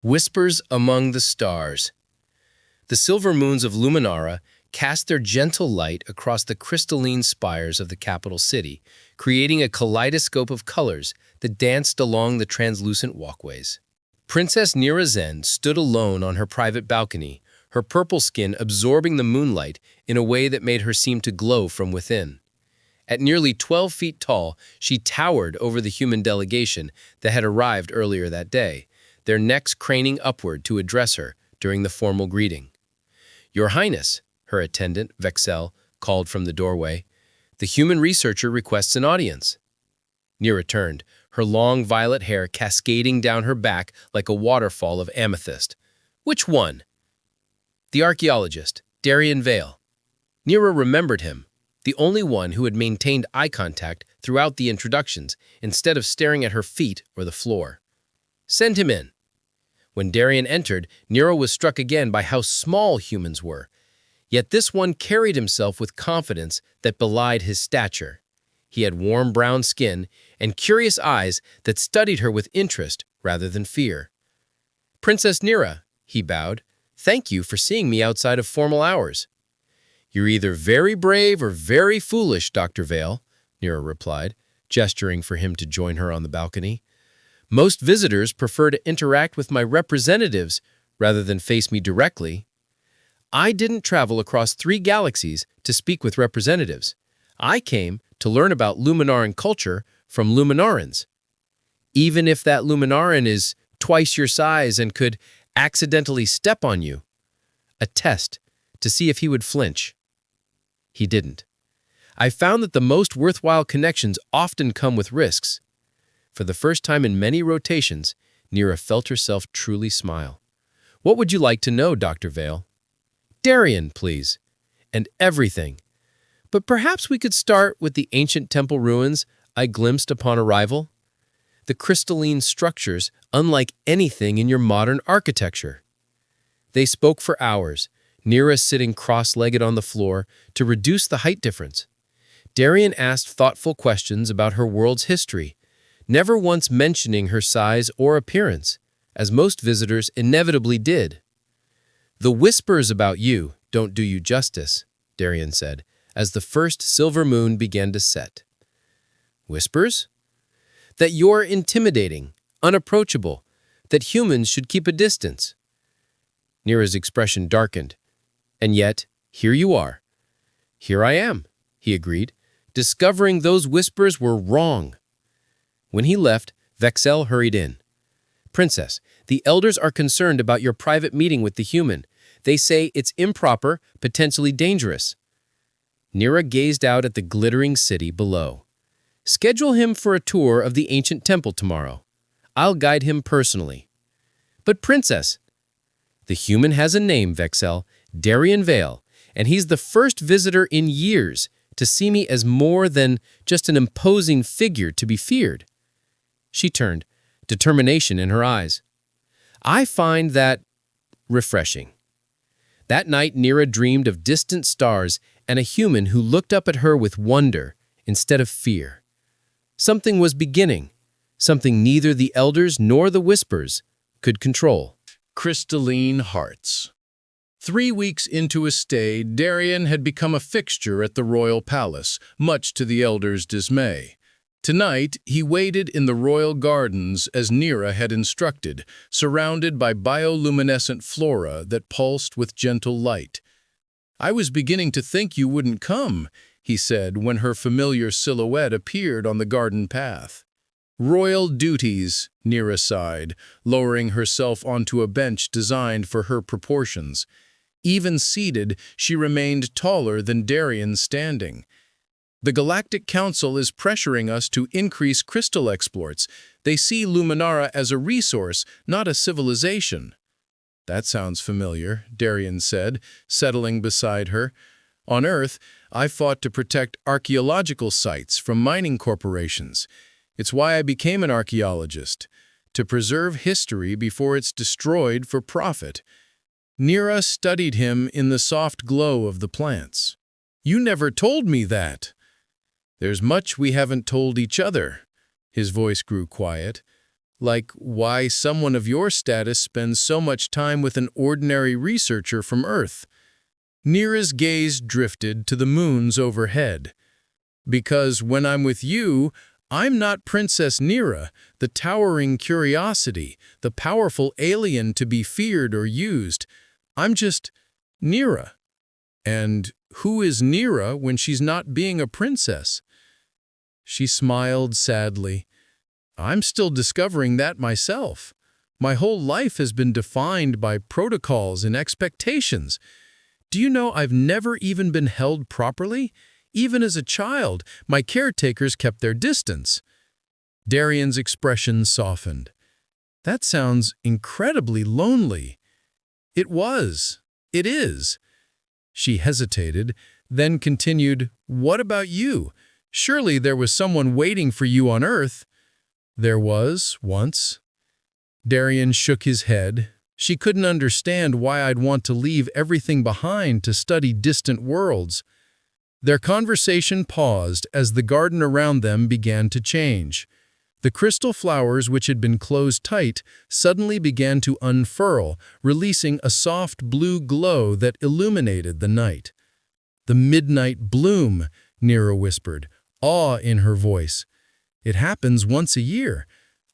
Whispers among the stars. The silver moons of Luminara cast their gentle light across the crystalline spires of the capital city, creating a kaleidoscope of colors that danced along the translucent walkways. Princess Nira Zen stood alone on her private balcony, her purple skin absorbing the moonlight in a way that made her seem to glow from within. At nearly 12 feet tall, she towered over the human delegation that had arrived earlier that day, their necks craning upward to address her during the formal greeting. "Your Highness," her attendant, Vexel, called from the doorway, "the human researcher requests an audience." Nira turned, her long violet hair cascading down her back like a waterfall of amethyst. "Which one?" "The archaeologist, Darien Vale." Nira remembered him, the only one who had maintained eye contact throughout the introductions instead of staring at her feet or the floor. "Send him in." When Darien entered, Nira was struck again by how small humans were. Yet this one carried himself with confidence that belied his stature. He had warm brown skin and curious eyes that studied her with interest rather than fear. "Princess Nira," he bowed, "thank you for seeing me outside of formal hours." "You're either very brave or very foolish, Dr. Vale," Nira replied, gesturing for him to join her on the balcony. "Most visitors prefer to interact with my representatives rather than face me directly. I didn't travel across 3 galaxies to speak with representatives. I came to learn about Luminaran culture from Luminarans. Even if that Luminaran is twice your size and could accidentally step on you. A test to see if he would flinch." He didn't. "I found that the most worthwhile connections often come with risks." For the first time in many rotations, Nira felt herself truly smile. "What would you like to know, Dr. Vale?" "Darien, please. And everything. But perhaps we could start with the ancient temple ruins I glimpsed upon arrival. The crystalline structures unlike anything in your modern architecture." They spoke for hours, Nira sitting cross-legged on the floor to reduce the height difference. Darien asked thoughtful questions about her world's history, never once mentioning her size or appearance, as most visitors inevitably did. "The whispers about you don't do you justice," Darien said, as the first silver moon began to set. "Whispers?" "That you're intimidating, unapproachable, that humans should keep a distance." Nira's expression darkened. "And yet, here you are." "Here I am," he agreed, discovering those whispers were wrong. When he left, Vexel hurried in. "Princess, the elders are concerned about your private meeting with the human. They say it's improper, potentially dangerous." Nira gazed out at the glittering city below. "Schedule him for a tour of the ancient temple tomorrow. I'll guide him personally." "But Princess—" "The human has a name, Vexel, Darien Vale, and he's the first visitor in years to see me as more than just an imposing figure to be feared." She turned, determination in her eyes. "I find that refreshing." That night, Nira dreamed of distant stars and a human who looked up at her with wonder instead of fear. Something was beginning, something neither the elders nor the whispers could control. Crystalline hearts. 3 weeks into his stay, Darien had become a fixture at the royal palace, much to the elders' dismay. Tonight, he waited in the royal gardens as Nira had instructed, surrounded by bioluminescent flora that pulsed with gentle light. "I was beginning to think you wouldn't come," he said when her familiar silhouette appeared on the garden path. "Royal duties," Nira sighed, lowering herself onto a bench designed for her proportions. Even seated, she remained taller than Darien standing. "The Galactic Council is pressuring us to increase crystal exports. They see Luminara as a resource, not a civilization." "That sounds familiar," Darien said, settling beside her. "On Earth, I fought to protect archaeological sites from mining corporations. It's why I became an archaeologist, to preserve history before it's destroyed for profit." Nira studied him in the soft glow of the plants. "You never told me that." "There's much we haven't told each other." His voice grew quiet. Like why someone of your status spends so much time with an ordinary researcher from Earth. Neera's gaze drifted to the moons overhead. Because when I'm with you, I'm not Princess Neera, the towering curiosity, the powerful alien to be feared or used. I'm just Neera. And who is Neera when she's not being a princess? She smiled sadly. I'm still discovering that myself. My whole life has been defined by protocols and expectations. Do you know I've never even been held properly? Even as a child, my caretakers kept their distance. Darian's expression softened. That sounds incredibly lonely. It was. It is. She hesitated, then continued, What about you? Surely there was someone waiting for you on Earth. There was, once. Darian shook his head. She couldn't understand why I'd want to leave everything behind to study distant worlds. Their conversation paused as the garden around them began to change. The crystal flowers, which had been closed tight, suddenly began to unfurl, releasing a soft blue glow that illuminated the night. The midnight bloom, Neera whispered, awe in her voice. It happens once a year.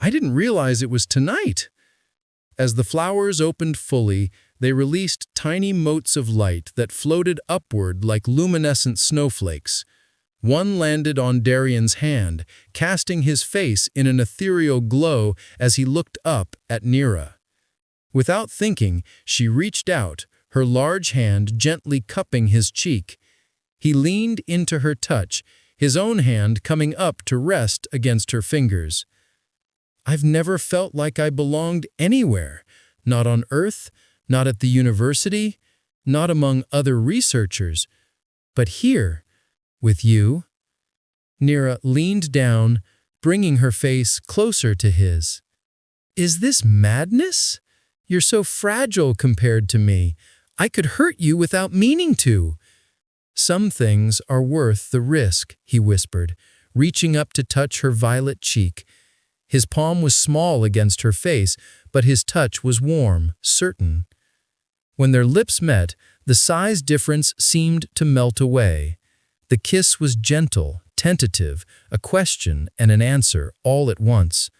I didn't realize it was tonight. As the flowers opened fully, they released tiny motes of light that floated upward like luminescent snowflakes. One landed on Darian's hand, casting his face in an ethereal glow as he looked up at Neera. Without thinking, she reached out, her large hand gently cupping his cheek. He leaned into her touch, his own hand coming up to rest against her fingers. I've never felt like I belonged anywhere, not on Earth, not at the university, not among other researchers, but here, with you. Neera leaned down, bringing her face closer to his. Is this madness? You're so fragile compared to me. I could hurt you without meaning to. Some things are worth the risk, he whispered, reaching up to touch her violet cheek. His palm was small against her face, but his touch was warm, certain. When their lips met, the size difference seemed to melt away. The kiss was gentle, tentative, a question and an answer all at once.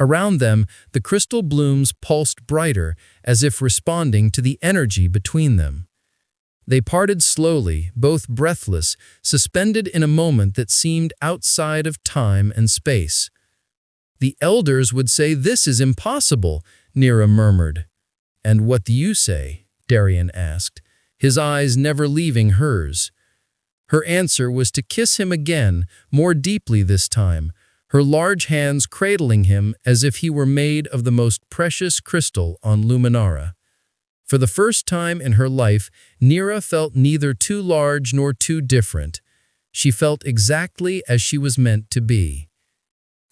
Around them, the crystal blooms pulsed brighter, as if responding to the energy between them. They parted slowly, both breathless, suspended in a moment that seemed outside of time and space. The elders would say this is impossible, Neera murmured. And what do you say? Darian asked, his eyes never leaving hers. Her answer was to kiss him again, more deeply this time, her large hands cradling him as if he were made of the most precious crystal on Luminara. For the first time in her life, Neera felt neither too large nor too different. She felt exactly as she was meant to be.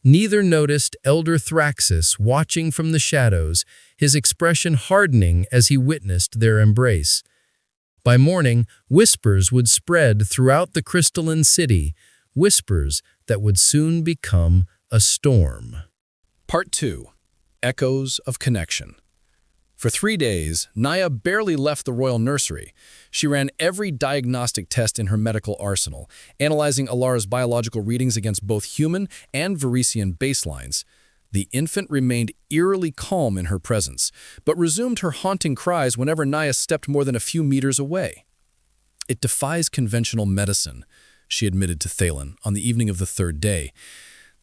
Neither noticed Elder Thraxus watching from the shadows, his expression hardening as he witnessed their embrace. By morning, whispers would spread throughout the crystalline city, whispers that would soon become a storm. Part 2. Echoes of Connection. For 3 days, Naya barely left the royal nursery. She ran every diagnostic test in her medical arsenal, analyzing Alara's biological readings against both human and Varisian baselines. The infant remained eerily calm in her presence, but resumed her haunting cries whenever Naya stepped more than a few meters away. It defies conventional medicine, she admitted to Thalen on the evening of the 3rd day.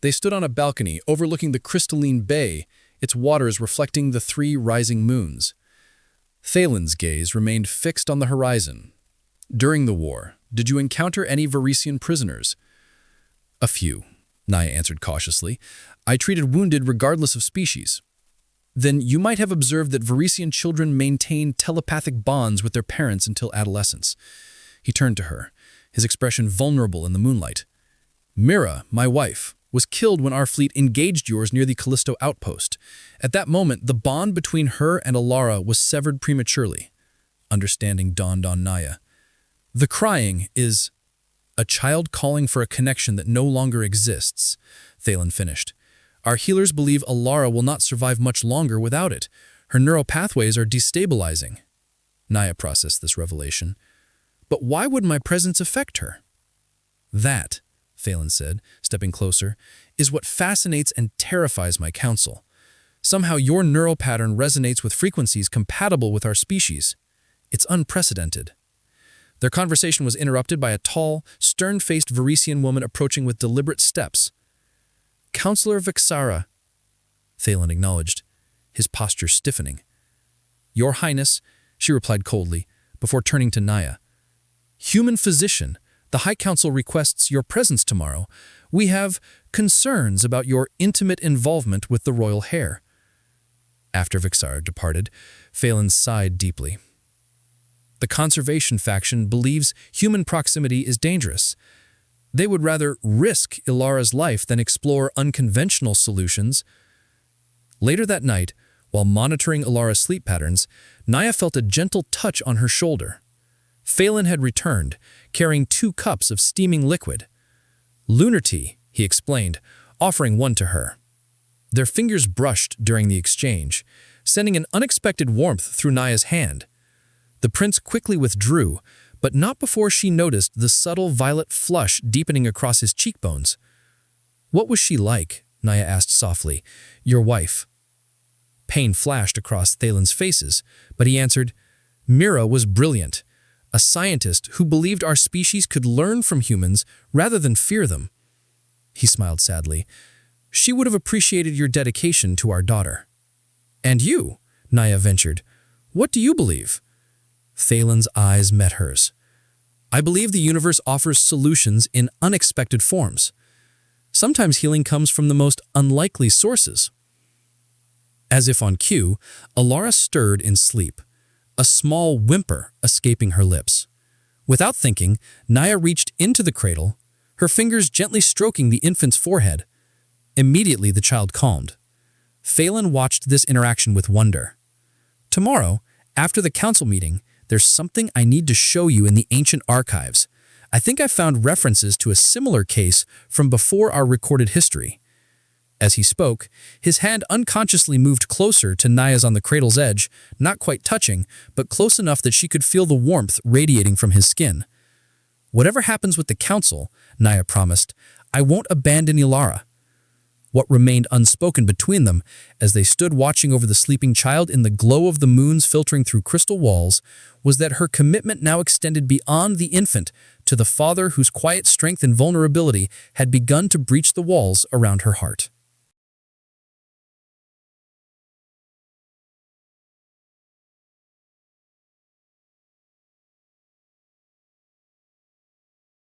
They stood on a balcony overlooking the crystalline bay, its waters reflecting the 3 rising moons. Thalen's gaze remained fixed on the horizon. During the war, did you encounter any Varisian prisoners? A few, Naya answered cautiously. I treated wounded regardless of species. Then you might have observed that Varisian children maintain telepathic bonds with their parents until adolescence. He turned to her, his expression vulnerable in the moonlight. Mira, my wife, was killed when our fleet engaged yours near the Callisto outpost. At that moment, the bond between her and Alara was severed prematurely. Understanding dawned on Naya. The crying is a child calling for a connection that no longer exists, Thalen finished. Our healers believe Alara will not survive much longer without it. Her neural pathways are destabilizing. Naya processed this revelation. But why would my presence affect her? That, Phelan said, stepping closer, is what fascinates and terrifies my council. Somehow your neural pattern resonates with frequencies compatible with our species. It's unprecedented. Their conversation was interrupted by a tall, stern-faced Varisian woman approaching with deliberate steps. Counselor Vixara, Phelan acknowledged, his posture stiffening. Your Highness, she replied coldly, before turning to Naya. Human physician, the High Council requests your presence tomorrow. We have concerns about your intimate involvement with the royal heir. After Vixara departed, Phelan sighed deeply. The conservation faction believes human proximity is dangerous. They would rather risk Ilara's life than explore unconventional solutions. Later that night, while monitoring Ilara's sleep patterns, Naya felt a gentle touch on her shoulder. Phelan had returned, carrying 2 cups of steaming liquid. Lunar tea, he explained, offering one to her. Their fingers brushed during the exchange, sending an unexpected warmth through Naya's hand. The prince quickly withdrew, but not before she noticed the subtle violet flush deepening across his cheekbones. What was she like? Naya asked softly. Your wife. Pain flashed across Phelan's faces, but he answered, Mira was brilliant, a scientist who believed our species could learn from humans rather than fear them. He smiled sadly. She would have appreciated your dedication to our daughter. And you, Naya ventured, what do you believe? Phelan's eyes met hers. I believe the universe offers solutions in unexpected forms. Sometimes healing comes from the most unlikely sources. As if on cue, Alara stirred in sleep, a small whimper escaping her lips. Without thinking, Naya reached into the cradle, her fingers gently stroking the infant's forehead. Immediately, the child calmed. Phelan watched this interaction with wonder. Tomorrow, after the council meeting, there's something I need to show you in the ancient archives. I think I found references to a similar case from before our recorded history. As he spoke, his hand unconsciously moved closer to Naya's on the cradle's edge, not quite touching, but close enough that she could feel the warmth radiating from his skin. Whatever happens with the council, Naya promised, I won't abandon Ilara. What remained unspoken between them, as they stood watching over the sleeping child in the glow of the moons filtering through crystal walls, was that her commitment now extended beyond the infant to the father whose quiet strength and vulnerability had begun to breach the walls around her heart.